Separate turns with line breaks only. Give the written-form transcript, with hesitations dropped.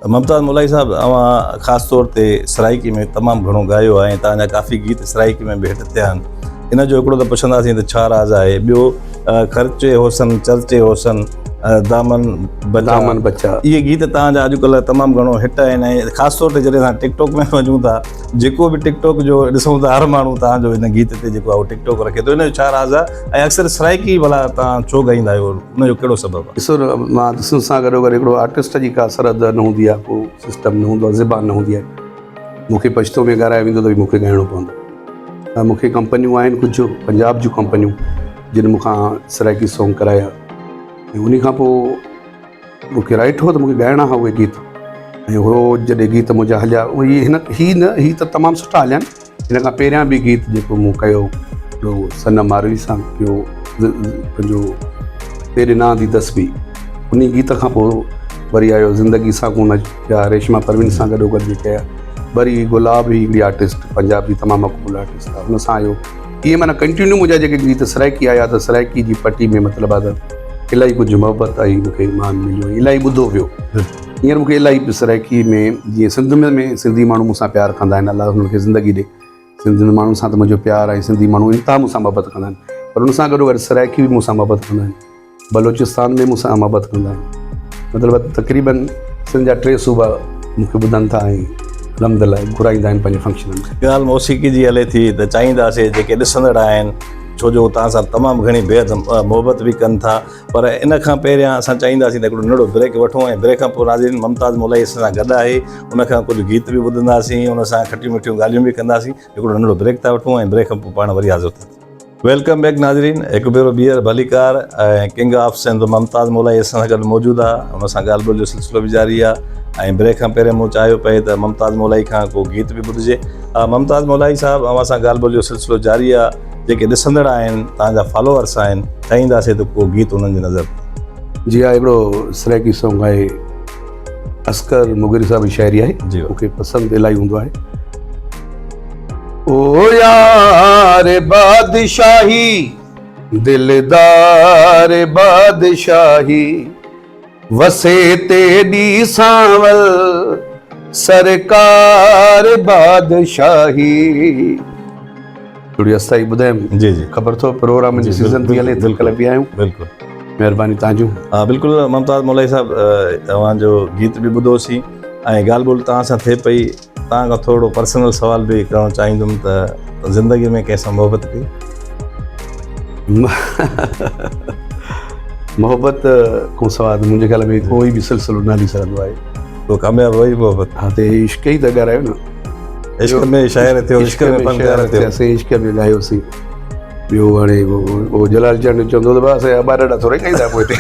मुमताज़ मोलाई साहब, अवां ख़ासि तौर ते सराइकी में तमामु घणो ॻायो आहे ऐं तव्हांजा काफ़ी गीत सराइकी में बि हिट थिया आहिनि। इन जो हिकिड़ो त पुछंदासीं त छा राज़ आहे, ॿियो ख़र्चे होसन चर्चे होसन, दामन बचा, इहे गीत तव्हांजा अॼुकल्ह तमामु घणो हिट आहिनि। ऐं ख़ासि तौर ते जॾहिं असां टिकटॉक में वञूं था, जेको बि टिकटॉक जो ॾिसूं था, हर माण्हू तव्हांजो हिन गीत ते जेको आहे उहो टिकटॉक रखे थो। इन जो छा राज़ आहे ऐं अक्सर सराइकी भला तव्हां छो ॻाईंदा आहियो, उन जो कहिड़ो सबबु आहे?
ॾिसो, मां ॾिसण सां गॾोगॾु हिकिड़ो आर्टिस्ट जी का सरहद न हूंदी आहे, को सिस्टम न हूंदो आहे, ज़बान न हूंदी आहे। मूंखे पछतो में ॻाराए वेंदो त भई मूंखे ॻाइणो पवंदो। मूंखे कंपनियूं आहिनि कुझु पंजाब जूं कंपनियूं जिन मूंखां सराइकी सॉन्ग कराया, ऐं उन खां पोइ मूंखे राइट हो त मूंखे ॻाइणा हुआ उहे गीत। ऐं उहो जॾहिं गीत मुंहिंजा हलिया, ही त तमामु सुठा हलिया आहिनि। हिन खां पहिरियां बि गीत जेको मूं कयो हिकिड़ो सनम मारवी सां कयो, पंहिंजो तेरे नां दी तस्बी, उन गीत खां पोइ वरी आयो ज़िंदगी सां कोन या रेशमा परवीन सां गॾोगॾु जेके आहे, वरी गुलाब ही हिकिड़ी आर्टिस्ट पंजाब जी तमामु मक़बूल आर्टिस्ट आहे, हुन सां आयो। इहे माना कंटिन्यू मुंहिंजा जेके गीत सराइकी आया त सराइकी जी पटी में मतिलबु आहे त इलाही कुझु मोहबत आई, मूंखे मान मिलियो, इलाही ॿुधो वियो। हींअर मूंखे इलाही सराइकी में, जीअं सिंध में सिंधी माण्हू मूंसां प्यारु कंदा आहिनि, अलाह हुननि खे ज़िंदगी ॾे। सिंधी माण्हुनि सां त मुंहिंजो प्यारु आहे, सिंधी माण्हू इंतिहा मूंसां मोहबत कंदा आहिनि, पर हुन सां गॾोगॾु सराइकी बि मूंसां मोहबत कंदा आहिनि, बलोचिस्तान में मूंसां मोहबत कंदा आहिनि। मतिलबु तक़रीबन सिंध जा 3 सूबा मूंखे ॿुधनि था ऐं अलहमदिल्ला घुराईंदा आहिनि पंहिंजे फंक्शन में।
ॻाल्हि मौसीक़ी जी हले थी त चाहींदासीं जेके ॾिसंदड़ आहिनि, छो जो तव्हां सां तमामु घणी बेहद मोहबत बि कनि था, पर इन खां पहिरियां असां चाहींदासीं त हिकिड़ो नंढो ब्रेक वठूं ऐं ब्रेक खां पोइ नाज़रीन मुमताज़ मोलाई असां सां गॾु आहे, उन खां कुझु गीत बि ॿुधंदासीं, उन सां खटियूं मिठियूं ॻाल्हियूं बि कंदासीं। हिकिड़ो नंढो ब्रेक था वठूं ऐं ब्रेक खां पोइ पाण वरी हाज़िर था। वेलकम बैक नाज़रीन, हिकु भेरो ॿीहर भलीकार ऐं किंग ऑफ सिंध मुमताज़ मोलाई असां सां गॾु मौजूदु आहे, हुन सां ॻाल्हि ॿोल जो सिलसिलो बि जारी आहे। ऐं ब्रेक खां पहिरियों मूं चाहियो पए त मुमताज़ मोलाई खां को गीत बि ॿुधिजे। मुमताज़ मोलाई साहब, अवां सां ॻाल्हि ॿोल जो सिलसिलो जारी आहे। जेके ॾिसंदड़ आहिनि, तव्हांजा फॉलोअर्स आहिनि, चाहींदासीं त को गीत उन्हनि जी नज़र।
जी हा, हिकिड़ो सराइकी सॉन्ग आहे, अस्कर मुगरी साहब जी शाइरी आहे, मूंखे पसंदि इलाही हूंदो आहे। ओ यार बादशाही दिलदार बादशाही, वसे तेरी सांवल सरकार बादशाही। थोड़ी असाई ॿुधायूं
जी जी,
ख़बर थो प्रोग्राम जी सीज़न थी हले, कल्ह बि आहियूं।
बिल्कुलु,
महिरबानी तव्हांजो।
हा बिल्कुलु मुमताज़ मोलाई साहब, तव्हांजो गीत बि ॿुधोसीं ऐं ॻाल्हि ॿोल तव्हां सां थिए पई। तव्हां खां थोरो पर्सनल सुवाल बि करणु चाहींदुमि त ज़िंदगी में कंहिंसां मोहबत कई?
मोहबत को सवाल मुंहिंजे ख़्याल में कोई बि सिलसिलो न हली सघंदो आहे।
तो कामयाबु वई मोहबत?
हा, त इश्क ई त ॻाल्हायो न,
इश्क में शाइर थियो, इश्क में फनकार थियो,
असीं इश्क में ॻायोसीं। ॿियो हाणे उहो जलाल चंद चवंदो त बसि ॿार ॾाढा थोरे ॻाईंदा पोइ हिते।